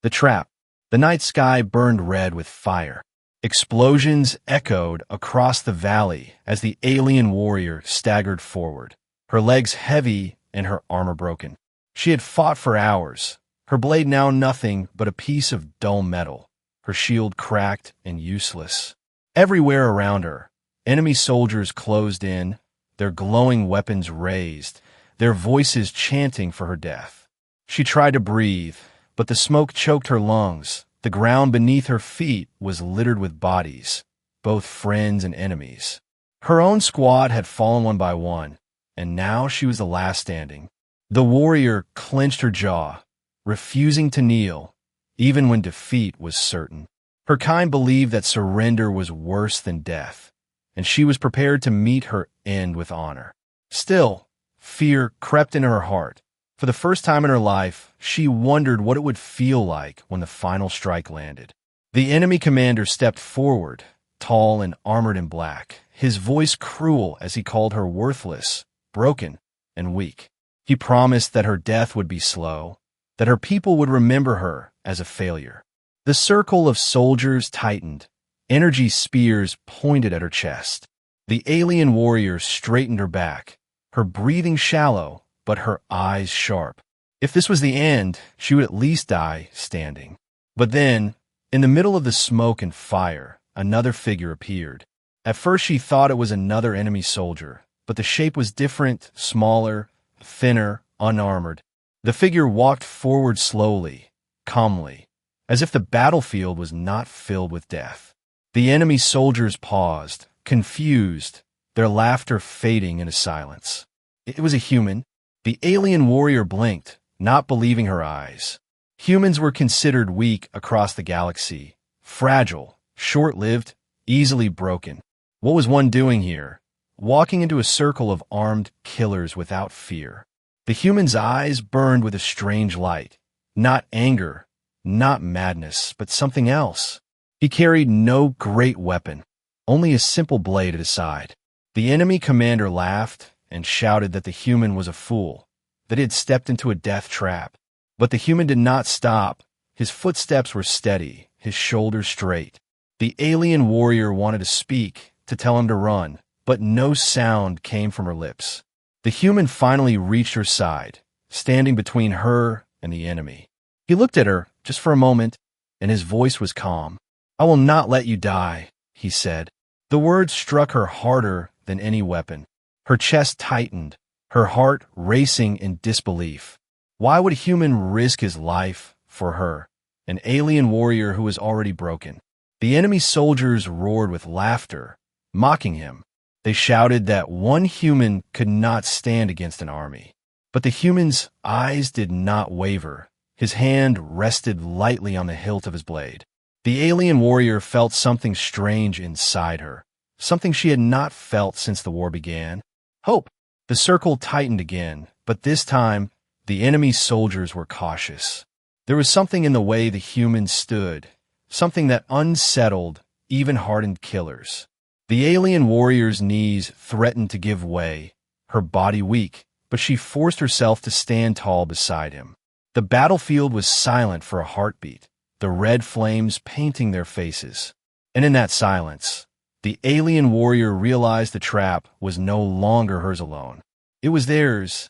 The trap. The night sky burned red with fire. Explosions echoed across the valley as the alien warrior staggered forward, her legs heavy and her armor broken. She had fought for hours, her blade now nothing but a piece of dull metal, her shield cracked and useless. Everywhere around her, enemy soldiers closed in, their glowing weapons raised, their voices chanting for her death. She tried to breathe, but the smoke choked her lungs. The ground beneath her feet was littered with bodies, both friends and enemies. Her own squad had fallen one by one, and now she was the last standing. The warrior clenched her jaw, refusing to kneel, even when defeat was certain. Her kind believed that surrender was worse than death, and she was prepared to meet her end with honor. Still, fear crept into her heart. For the first time in her life, she wondered what it would feel like when the final strike landed. The enemy commander stepped forward, tall and armored in black, his voice cruel as he called her worthless, broken, and weak. He promised that her death would be slow, that her people would remember her as a failure. The circle of soldiers tightened, energy spears pointed at her chest. The alien warrior straightened her back, her breathing shallow, but her eyes sharp. If this was the end, she would at least die standing. But then, in the middle of the smoke and fire, another figure appeared. At first she thought it was another enemy soldier, but the shape was different, smaller, thinner, unarmored. The figure walked forward slowly, calmly, as if the battlefield was not filled with death. The enemy soldiers paused, confused, their laughter fading into silence. It was a human. The alien warrior blinked, not believing her eyes. Humans were considered weak across the galaxy, fragile, short-lived, easily broken. What was one doing here? Walking into a circle of armed killers without fear. The human's eyes burned with a strange light. Not anger, not madness, but something else. He carried no great weapon, only a simple blade at his side. The enemy commander laughed and shouted that the human was a fool, that he had stepped into a death trap. But the human did not stop. His footsteps were steady, his shoulders straight. The alien warrior wanted to speak, to tell him to run, but no sound came from her lips. The human finally reached her side, standing between her and the enemy. He looked at her just for a moment, and his voice was calm. "I will not let you die," he said. The words struck her harder than any weapon. Her chest tightened, her heart racing in disbelief. Why would a human risk his life for her, an alien warrior who was already broken? The enemy soldiers roared with laughter, mocking him. They shouted that one human could not stand against an army. But the human's eyes did not waver. His hand rested lightly on the hilt of his blade. The alien warrior felt something strange inside her, something she had not felt since the war began. Hope. The circle tightened again, but this time, the enemy soldiers were cautious. There was something in the way the human stood, something that unsettled even hardened killers. The alien warrior's knees threatened to give way, her body weak, but she forced herself to stand tall beside him. The battlefield was silent for a heartbeat, the red flames painting their faces. And in that silence, the alien warrior realized the trap was no longer hers alone. It was theirs.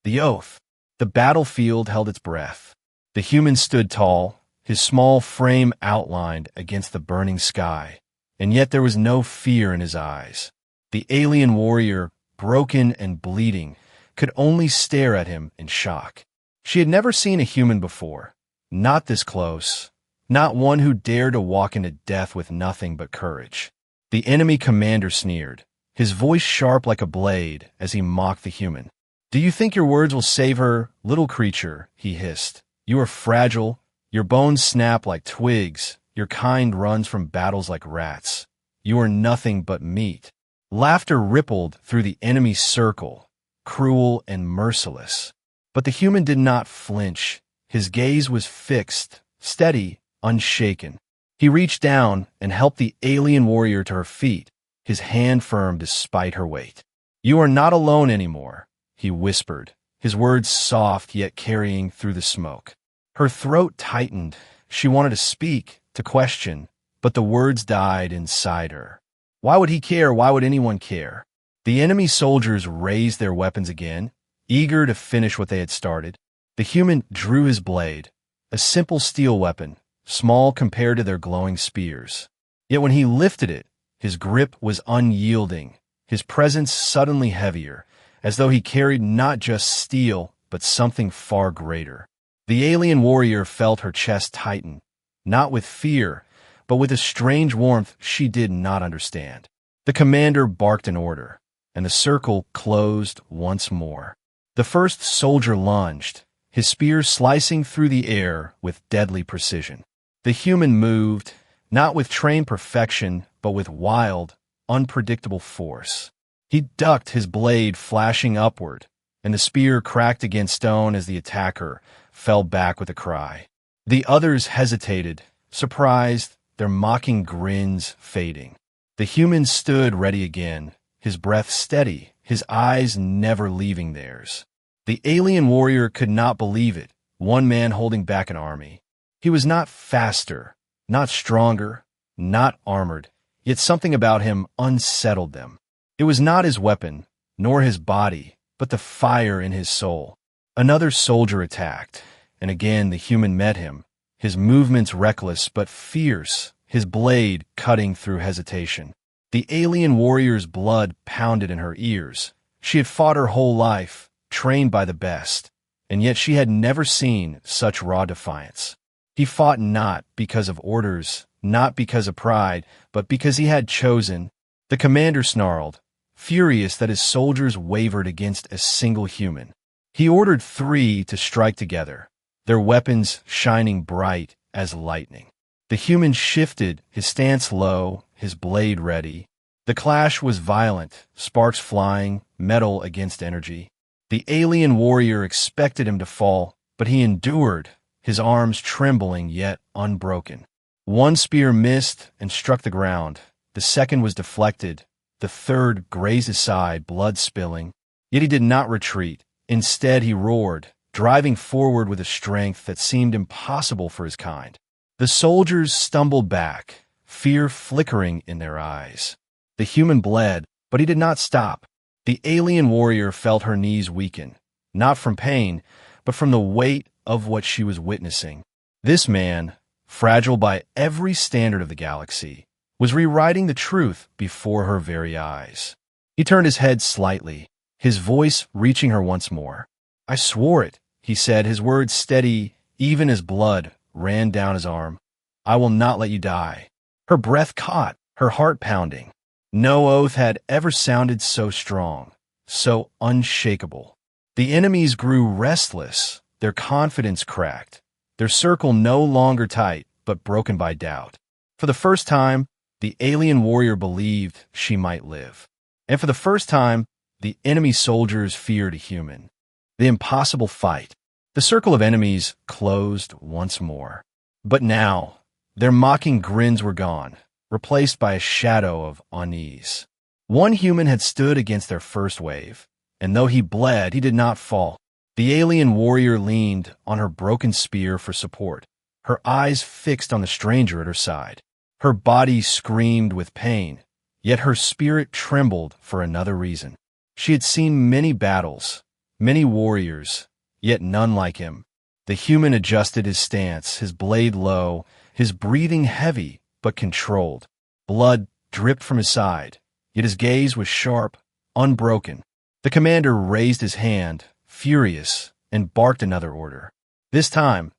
The oath. The battlefield held its breath. The human stood tall, his small frame outlined against the burning sky, and yet there was no fear in his eyes. The alien warrior, broken and bleeding, could only stare at him in shock. She had never seen a human before, not this close, not one who dared to walk into death with nothing but courage. The enemy commander sneered, his voice sharp like a blade as he mocked the human. "Do you think your words will save her, little creature?" he hissed. "You are fragile, your bones snap like twigs, your kind runs from battles like rats. You are nothing but meat." Laughter rippled through the enemy's circle, cruel and merciless. But the human did not flinch. His gaze was fixed, steady, unshaken. He reached down and helped the alien warrior to her feet, his hand firm despite her weight. "You are not alone anymore," he whispered, his words soft yet carrying through the smoke. Her throat tightened. She wanted to speak, to question, but the words died inside her. Why would he care? Why would anyone care? The enemy soldiers raised their weapons again, eager to finish what they had started. The human drew his blade, a simple steel weapon, small compared to their glowing spears. Yet when he lifted it, his grip was unyielding, his presence suddenly heavier, as though he carried not just steel, but something far greater. The alien warrior felt her chest tighten, not with fear, but with a strange warmth she did not understand. The commander barked an order, and the circle closed once more. The first soldier lunged, his spear slicing through the air with deadly precision. The human moved, not with trained perfection, but with wild, unpredictable force. He ducked, his blade flashing upward, and the spear cracked against stone as the attacker fell back with a cry. The others hesitated, surprised, their mocking grins fading. The human stood ready again, his breath steady, his eyes never leaving theirs. The alien warrior could not believe it, one man holding back an army. He was not faster, not stronger, not armored, yet something about him unsettled them. It was not his weapon, nor his body, but the fire in his soul. Another soldier attacked, and again the human met him, his movements reckless but fierce, his blade cutting through hesitation. The alien warrior's blood pounded in her ears. She had fought her whole life, trained by the best, and yet she had never seen such raw defiance. He fought not because of orders, not because of pride, but because he had chosen. The commander snarled, furious that his soldiers wavered against a single human. He ordered 3 to strike together, their weapons shining bright as lightning. The human shifted, his stance low, his blade ready. The clash was violent, sparks flying, metal against energy. The alien warrior expected him to fall, but he endured, his arms trembling yet unbroken. One spear missed and struck the ground. The second was deflected. The third grazed his side, blood spilling. Yet he did not retreat. Instead, he roared, driving forward with a strength that seemed impossible for his kind. The soldiers stumbled back, fear flickering in their eyes. The human bled, but he did not stop. The alien warrior felt her knees weaken, not from pain, but from the weight of what she was witnessing. This man, fragile by every standard of the galaxy, was rewriting the truth before her very eyes. He turned his head slightly, his voice reaching her once more. "I swore it," he said, his words steady, even as blood ran down his arm. "I will not let you die." Her breath caught, her heart pounding. No oath had ever sounded so strong, so unshakable. The enemies grew restless, their confidence cracked, their circle no longer tight, but broken by doubt. For the first time, the alien warrior believed she might live. And for the first time, the enemy soldiers feared a human. The impossible fight. The circle of enemies closed once more. But now, their mocking grins were gone, replaced by a shadow of unease. One human had stood against their first wave, and though he bled, he did not fall. The alien warrior leaned on her broken spear for support, her eyes fixed on the stranger at her side. Her body screamed with pain, yet her spirit trembled for another reason. She had seen many battles, many warriors, yet none like him. The human adjusted his stance, his blade low, his breathing heavy but controlled. Blood dripped from his side, yet his gaze was sharp, unbroken. The commander raised his hand, furious, and barked another order. This time,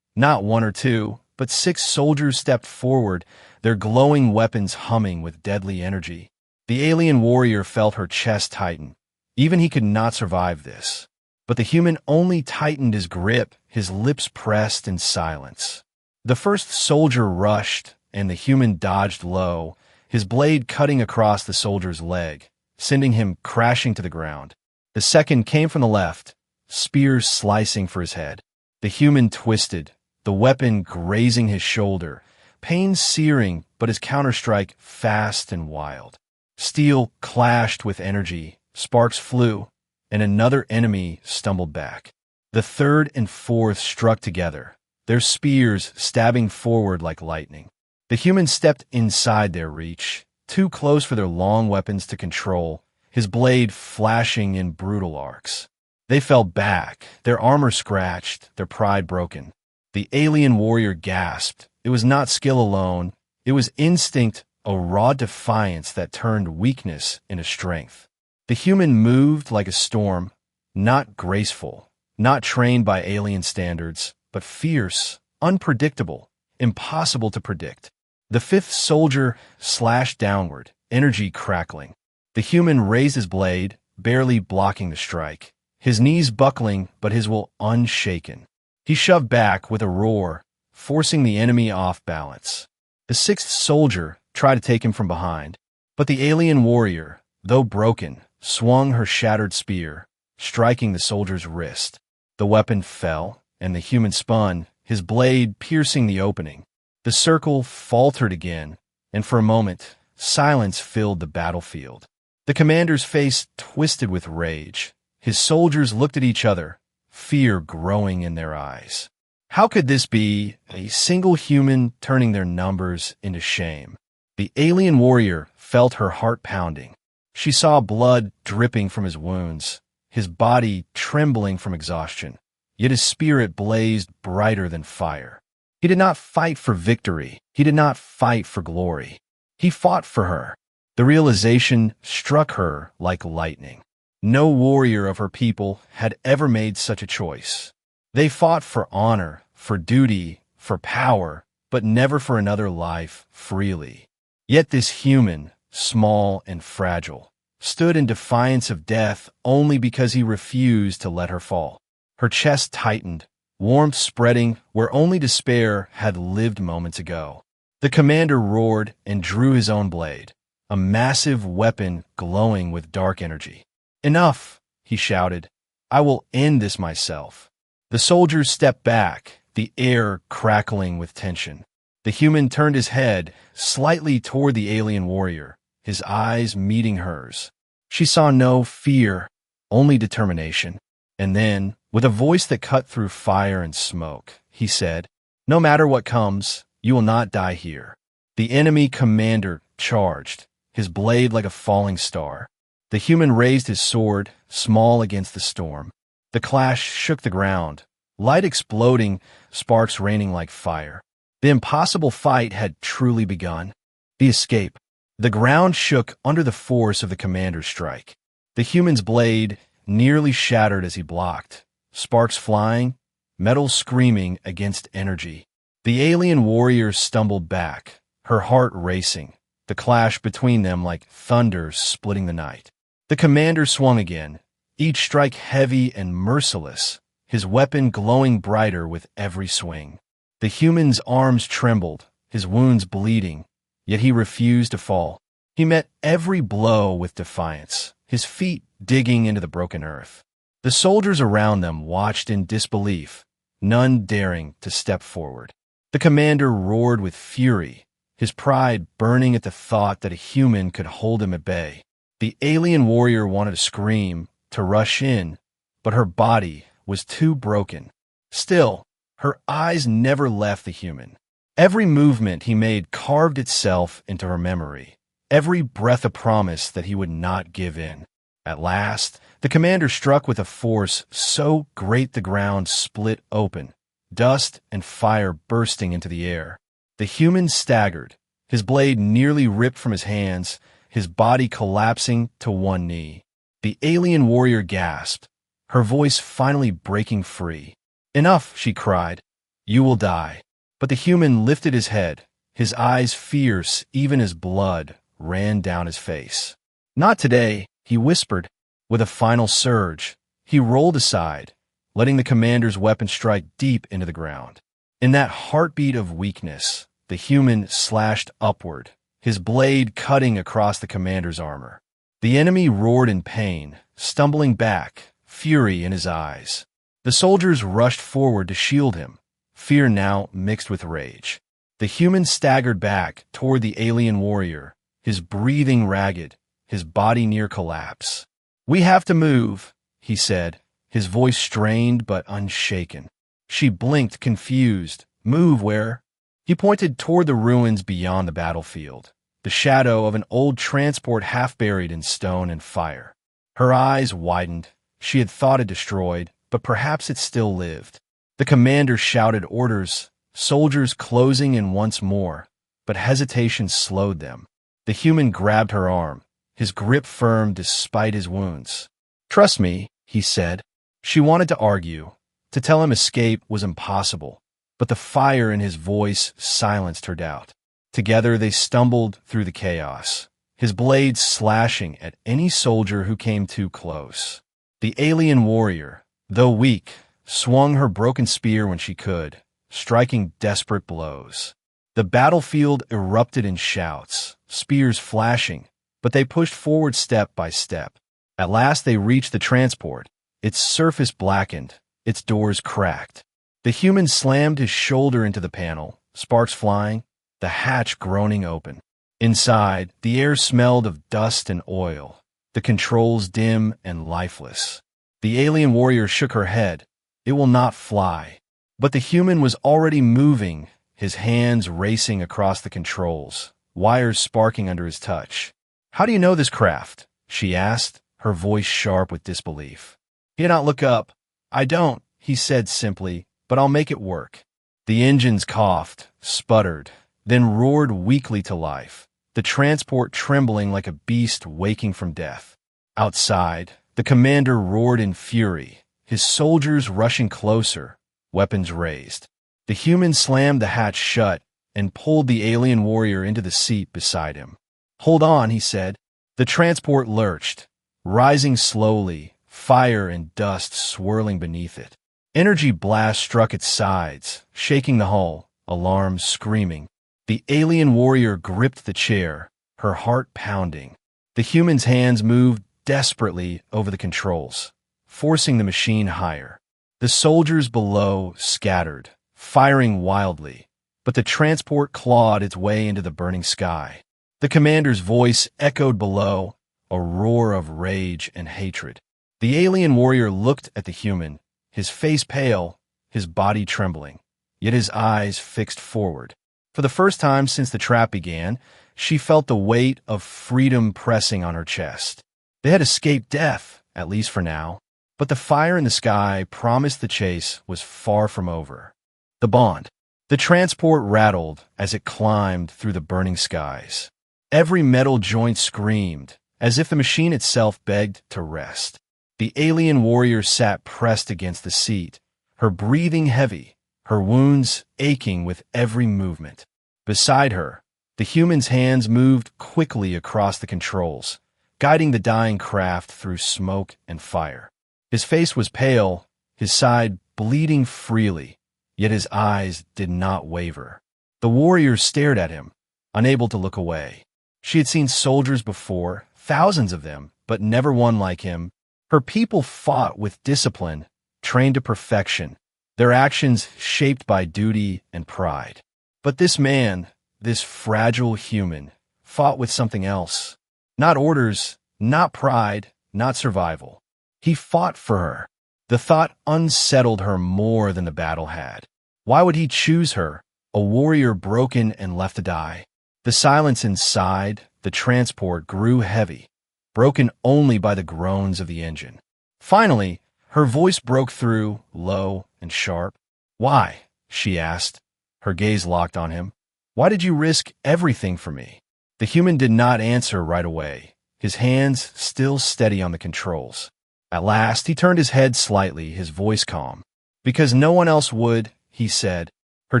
not 1 or 2, but 6 soldiers stepped forward, their glowing weapons humming with deadly energy. The alien warrior felt her chest tighten. Even he could not survive this. But the human only tightened his grip, his lips pressed in silence. The first soldier rushed, and the human dodged low, his blade cutting across the soldier's leg, sending him crashing to the ground. The second came from the left, spears slicing for his head. The human twisted, the weapon grazing his shoulder, pain searing, but his counterstrike fast and wild. Steel clashed with energy, sparks flew, and another enemy stumbled back. The third and fourth struck together, their spears stabbing forward like lightning. The human stepped inside their reach, too close for their long weapons to control, his blade flashing in brutal arcs. They fell back, their armor scratched, their pride broken. The alien warrior gasped. It was not skill alone. It was instinct, a raw defiance that turned weakness into strength. The human moved like a storm, not graceful, not trained by alien standards, but fierce, unpredictable, impossible to predict. The fifth soldier slashed downward, energy crackling. The human raised his blade, barely blocking the strike. His knees buckling, but his will unshaken. He shoved back with a roar, forcing the enemy off balance. The sixth soldier tried to take him from behind, but the alien warrior, though broken, swung her shattered spear, striking the soldier's wrist. The weapon fell, and the human spun, his blade piercing the opening. The circle faltered again, and for a moment, silence filled the battlefield. The commander's face twisted with rage. His soldiers looked at each other, fear growing in their eyes. How could this be a single human turning their numbers into shame? The alien warrior felt her heart pounding. She saw blood dripping from his wounds, his body trembling from exhaustion, yet his spirit blazed brighter than fire. He did not fight for victory. He did not fight for glory. He fought for her. The realization struck her like lightning. No warrior of her people had ever made such a choice. They fought for honor, for duty, for power, but never for another life freely. Yet this human, small and fragile, stood in defiance of death only because he refused to let her fall. Her chest tightened, warmth spreading where only despair had lived moments ago. The commander roared and drew his own blade, a massive weapon glowing with dark energy. "Enough," he shouted. "I will end this myself." The soldiers stepped back, the air crackling with tension. The human turned his head slightly toward the alien warrior, his eyes meeting hers. She saw no fear, only determination. And then, with a voice that cut through fire and smoke, he said, "No matter what comes, you will not die here." The enemy commander charged, his blade like a falling star. The human raised his sword, small against the storm. The clash shook the ground, light exploding, sparks raining like fire. The impossible fight had truly begun. The escape. The ground shook under the force of the commander's strike. The human's blade nearly shattered as he blocked, sparks flying, metal screaming against energy. The alien warrior stumbled back, her heart racing, the clash between them like thunder splitting the night. The commander swung again, each strike heavy and merciless, his weapon glowing brighter with every swing. The human's arms trembled, his wounds bleeding, yet he refused to fall. He met every blow with defiance, his feet digging into the broken earth. The soldiers around them watched in disbelief, none daring to step forward. The commander roared with fury, his pride burning at the thought that a human could hold him at bay. The alien warrior wanted to scream, to rush in, but her body was too broken. Still, her eyes never left the human. Every movement he made carved itself into her memory, every breath a promise that he would not give in. At last, the commander struck with a force so great the ground split open, dust and fire bursting into the air. The human staggered, his blade nearly ripped from his hands, his body collapsing to one knee. The alien warrior gasped, her voice finally breaking free. "Enough," she cried. "You will die." But the human lifted his head, his eyes fierce even as blood ran down his face. "Not today," he whispered. With a final surge, he rolled aside, letting the commander's weapon strike deep into the ground. In that heartbeat of weakness, the human slashed upward, his blade cutting across the commander's armor. The enemy roared in pain, stumbling back, fury in his eyes. The soldiers rushed forward to shield him, fear now mixed with rage. The human staggered back toward the alien warrior, his breathing ragged, his body near collapse. "We have to move," he said, his voice strained but unshaken. She blinked, confused. Move, where? He pointed toward the ruins beyond the battlefield, the shadow of an old transport half buried in stone and fire. Her eyes widened. She had thought it destroyed, but perhaps it still lived. The commander shouted orders, soldiers closing in once more, but hesitation slowed them. The human grabbed her arm, his grip firm despite his wounds. "Trust me," he said. She wanted to argue, to tell him escape was impossible, but the fire in his voice silenced her doubt. Together they stumbled through the chaos, his blades slashing at any soldier who came too close. The alien warrior, though weak, swung her broken spear when she could, striking desperate blows. The battlefield erupted in shouts, spears flashing, but they pushed forward step by step. At last they reached the transport, its surface blackened, its doors cracked. The human slammed his shoulder into the panel, sparks flying, the hatch groaning open. Inside, the air smelled of dust and oil, the controls dim and lifeless. The alien warrior shook her head. "It will not fly." But the human was already moving, his hands racing across the controls, wires sparking under his touch. "How do you know this craft?" she asked, her voice sharp with disbelief. He did not look up. "I don't," he said simply, "but I'll make it work." The engines coughed, sputtered, then roared weakly to life, the transport trembling like a beast waking from death. Outside, the commander roared in fury, his soldiers rushing closer, weapons raised. The human slammed the hatch shut and pulled the alien warrior into the seat beside him. "Hold on," he said. The transport lurched, rising slowly, fire and dust swirling beneath it. Energy blasts struck its sides, shaking the hull, alarms screaming. The alien warrior gripped the chair, her heart pounding. The human's hands moved desperately over the controls, forcing the machine higher. The soldiers below scattered, firing wildly, but the transport clawed its way into the burning sky. The commander's voice echoed below, a roar of rage and hatred. The alien warrior looked at the human, his face pale, his body trembling, yet his eyes fixed forward. For the first time since the trap began, she felt the weight of freedom pressing on her chest. They had escaped death, at least for now, but the fire in the sky promised the chase was far from over. The bond. The transport rattled as it climbed through the burning skies. Every metal joint screamed, as if the machine itself begged to rest. The alien warrior sat pressed against the seat, her breathing heavy, her wounds aching with every movement. Beside her, the human's hands moved quickly across the controls, guiding the dying craft through smoke and fire. His face was pale, his side bleeding freely, yet his eyes did not waver. The warrior stared at him, unable to look away. She had seen soldiers before, thousands of them, but never one like him. Her people fought with discipline, trained to perfection, their actions shaped by duty and pride. But this man, this fragile human, fought with something else. Not orders, not pride, not survival. He fought for her. The thought unsettled her more than the battle had. Why would he choose her, a warrior broken and left to die? The silence inside the transport grew heavy, broken only by the groans of the engine. Finally, her voice broke through, low and sharp. "Why?" she asked, her gaze locked on him. "Why did you risk everything for me?" The human did not answer right away, his hands still steady on the controls. At last, he turned his head slightly, his voice calm. "Because no one else would," he said. Her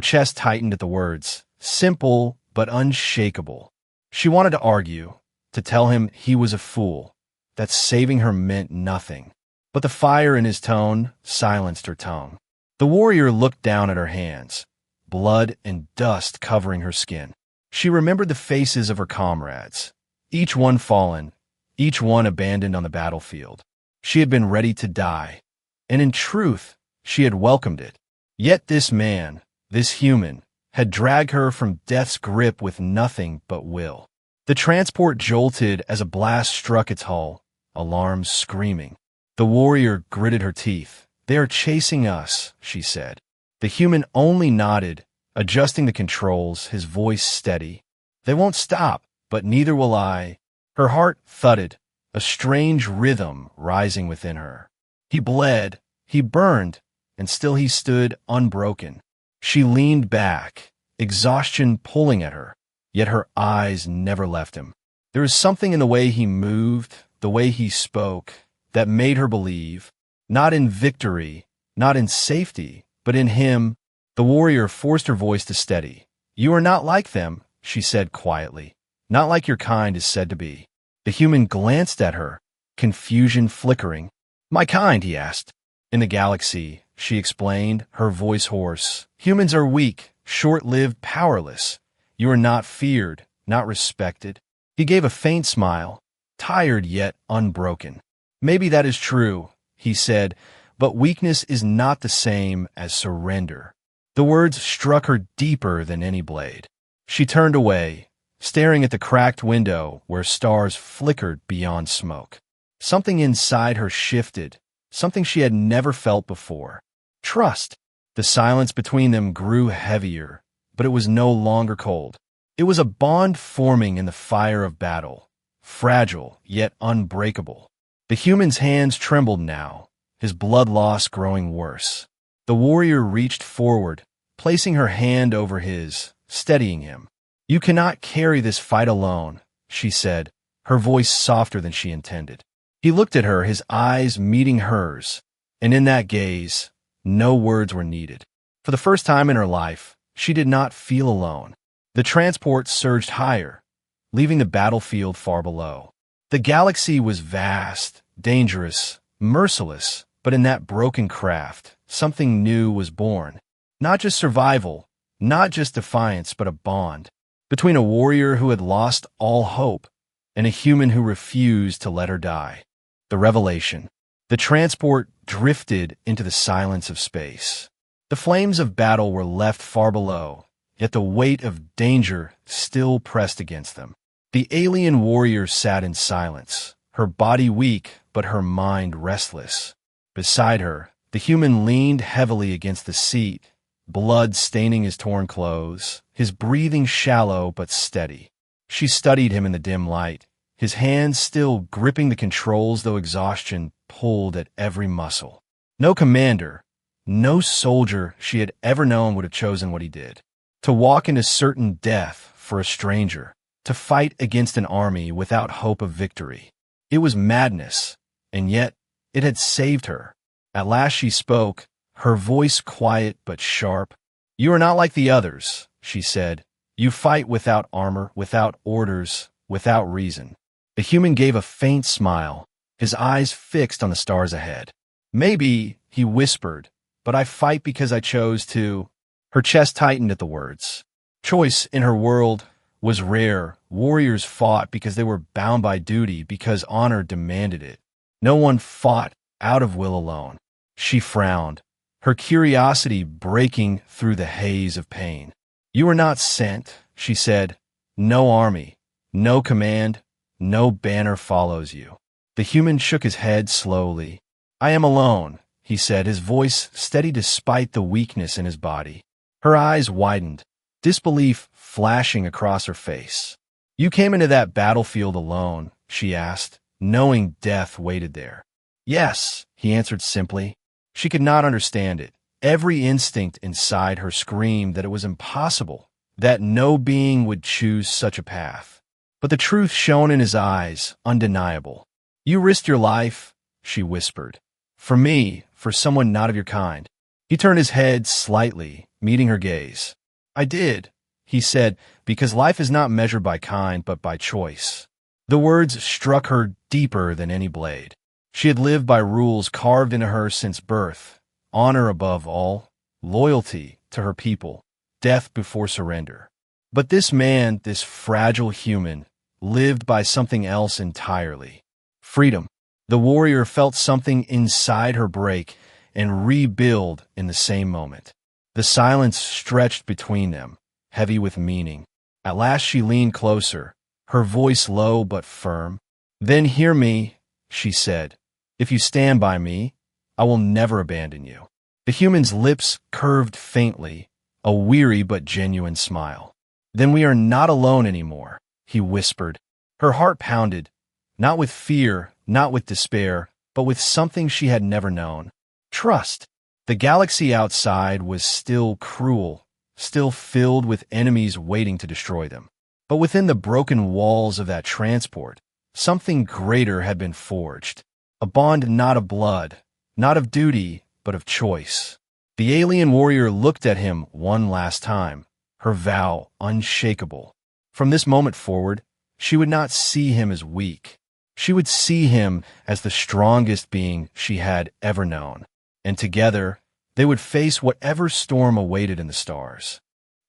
chest tightened at the words, simple but unshakable. She wanted to argue, to tell him he was a fool, that saving her meant nothing. But the fire in his tone silenced her tongue. The warrior looked down at her hands, blood and dust covering her skin. She remembered the faces of her comrades, each one fallen, each one abandoned on the battlefield. She had been ready to die, and in truth, she had welcomed it. Yet this man, this human, had dragged her from death's grip with nothing but will. The transport jolted as a blast struck its hull, alarms screaming. The warrior gritted her teeth. "They are chasing us," she said. The human only nodded, adjusting the controls, his voice steady. They won't stop, but neither will I. Her heart thudded, a strange rhythm rising within her. He bled, he burned, and still he stood unbroken. She leaned back, exhaustion pulling at her, yet her eyes never left him. There was something in the way he moved, the way he spoke, that made her believe, not in victory, not in safety, but in him. The warrior forced her voice to steady. "You are not like them," she said quietly. "Not like your kind is said to be." The human glanced at her, confusion flickering. "My kind?" he asked. "In the galaxy," she explained, her voice hoarse. "Humans are weak, short-lived, powerless. You are not feared, not respected." He gave a faint smile, tired yet unbroken. "Maybe that is true," he said, "but weakness is not the same as surrender." The words struck her deeper than any blade. She turned away, staring at the cracked window where stars flickered beyond smoke. Something inside her shifted, something she had never felt before. Trust. The silence between them grew heavier, but it was no longer cold. It was a bond forming in the fire of battle, fragile yet unbreakable. The human's hands trembled now, his blood loss growing worse. The warrior reached forward, placing her hand over his, steadying him. "You cannot carry this fight alone," she said, her voice softer than she intended. He looked at her, his eyes meeting hers, and in that gaze, no words were needed. For the first time in her life, she did not feel alone. The transport surged higher, leaving the battlefield far below. The galaxy was vast, dangerous, merciless, but in that broken craft, something new was born. Not just survival, not just defiance, but a bond between a warrior who had lost all hope and a human who refused to let her die. The revelation. The transport drifted into the silence of space. The flames of battle were left far below, yet the weight of danger still pressed against them. The alien warrior sat in silence, her body weak but her mind restless. Beside her, the human leaned heavily against the seat, blood staining his torn clothes, his breathing shallow but steady. She studied him in the dim light, his hands still gripping the controls though exhaustion pulled at every muscle. No commander, no soldier she had ever known would have chosen what he did. To walk into certain death for a stranger, to fight against an army without hope of victory. It was madness, and yet it had saved her. At last she spoke, her voice quiet but sharp. "You are not like the others," she said. "You fight without armor, without orders, without reason." The human gave a faint smile, his eyes fixed on the stars ahead. "Maybe," he whispered, "but I fight because I chose to." Her chest tightened at the words. Choice in her world was rare. Warriors fought because they were bound by duty, because honor demanded it. No one fought out of will alone. She frowned, her curiosity breaking through the haze of pain. "You are not sent," she said. "No army, no command, no banner follows you." The human shook his head slowly. "I am alone," he said, his voice steady despite the weakness in his body. Her eyes widened, disbelief flashing across her face. "You came into that battlefield alone?" she asked, knowing death waited there. "Yes," he answered simply. She could not understand it. Every instinct inside her screamed that it was impossible, that no being would choose such a path. But the truth shone in his eyes, undeniable. "You risked your life," she whispered. "For me, for someone not of your kind." He turned his head slightly, meeting her gaze. "I did," he said, "because life is not measured by kind, but by choice." The words struck her deeper than any blade. She had lived by rules carved into her since birth, honor above all, loyalty to her people, death before surrender. But this man, this fragile human, lived by something else entirely. Freedom. The warrior felt something inside her break and rebuild in the same moment. The silence stretched between them, heavy with meaning. At last she leaned closer, her voice low but firm. "Then hear me," she said. "If you stand by me, I will never abandon you." The human's lips curved faintly, a weary but genuine smile. "Then we are not alone anymore," he whispered. Her heart pounded, not with fear, not with despair, but with something she had never known. Trust. The galaxy outside was still cruel, still filled with enemies waiting to destroy them. But within the broken walls of that transport, something greater had been forged. A bond not of blood, not of duty, but of choice. The alien warrior looked at him one last time, her vow unshakable. From this moment forward, she would not see him as weak. She would see him as the strongest being she had ever known. And together, they would face whatever storm awaited in the stars.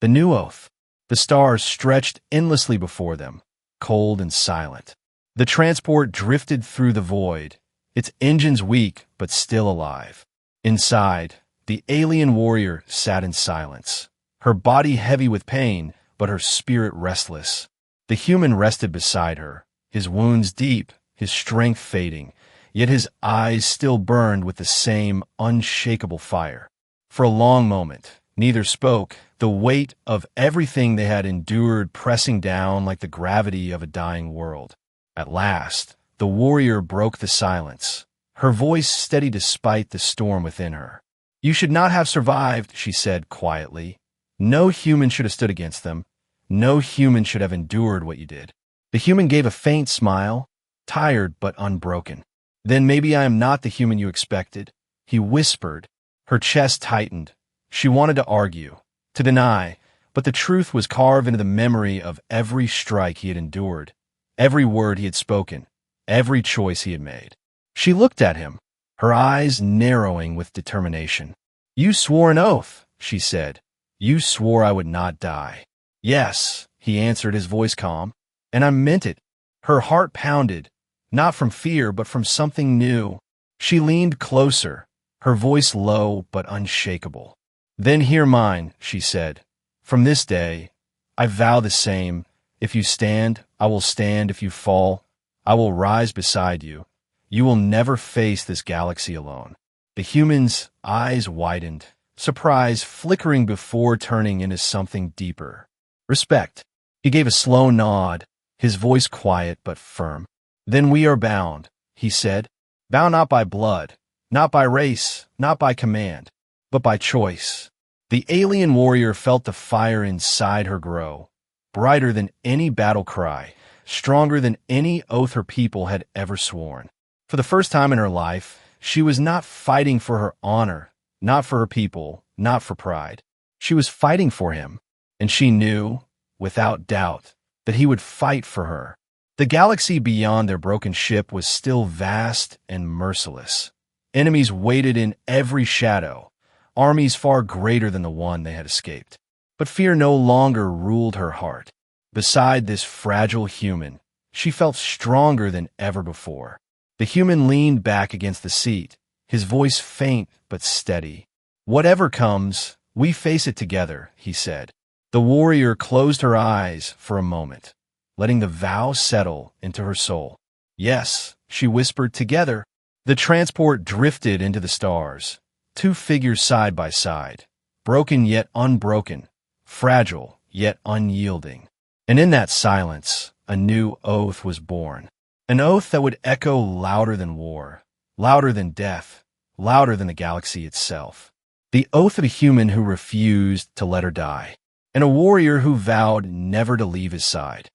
The new oath. The stars stretched endlessly before them, cold and silent. The transport drifted through the void, its engines weak but still alive. Inside, the alien warrior sat in silence, her body heavy with pain, but her spirit restless. The human rested beside her, his wounds deep, his strength fading, yet his eyes still burned with the same unshakable fire. For a long moment, neither spoke, the weight of everything they had endured pressing down like the gravity of a dying world. At last, the warrior broke the silence, her voice steady despite the storm within her. "You should not have survived," she said quietly. "No human should have stood against them. No human should have endured what you did." The human gave a faint smile, tired but unbroken. "Then maybe I am not the human you expected," he whispered. Her chest tightened. She wanted to argue, to deny, but the truth was carved into the memory of every strike he had endured, every word he had spoken, every choice he had made. She looked at him, her eyes narrowing with determination. "You swore an oath," she said. "You swore I would not die." "Yes," he answered, his voice calm, "and I meant it." Her heart pounded, not from fear, but from something new. She leaned closer, her voice low but unshakable. "Then hear mine," she said. "From this day, I vow the same. If you stand, I will stand. If you fall, I will rise beside you. You will never face this galaxy alone." The human's eyes widened, surprise flickering before turning into something deeper. "Respect." He gave a slow nod, his voice quiet but firm. "Then we are bound," he said. "Bound not by blood, not by race, not by command, but by choice." The alien warrior felt the fire inside her grow, brighter than any battle cry, stronger than any oath her people had ever sworn. For the first time in her life, she was not fighting for her honor, not for her people, not for pride. She was fighting for him, and she knew, without doubt, that he would fight for her. The galaxy beyond their broken ship was still vast and merciless. Enemies waited in every shadow, armies far greater than the one they had escaped. But fear no longer ruled her heart. Beside this fragile human, she felt stronger than ever before. The human leaned back against the seat, his voice faint but steady. "Whatever comes, we face it together," he said. The warrior closed her eyes for a moment, letting the vow settle into her soul. "Yes," she whispered, "together." The transport drifted into the stars, two figures side by side, broken yet unbroken, fragile yet unyielding. And in that silence, a new oath was born. An oath that would echo louder than war, louder than death, louder than the galaxy itself. The oath of a human who refused to let her die, and a warrior who vowed never to leave his side.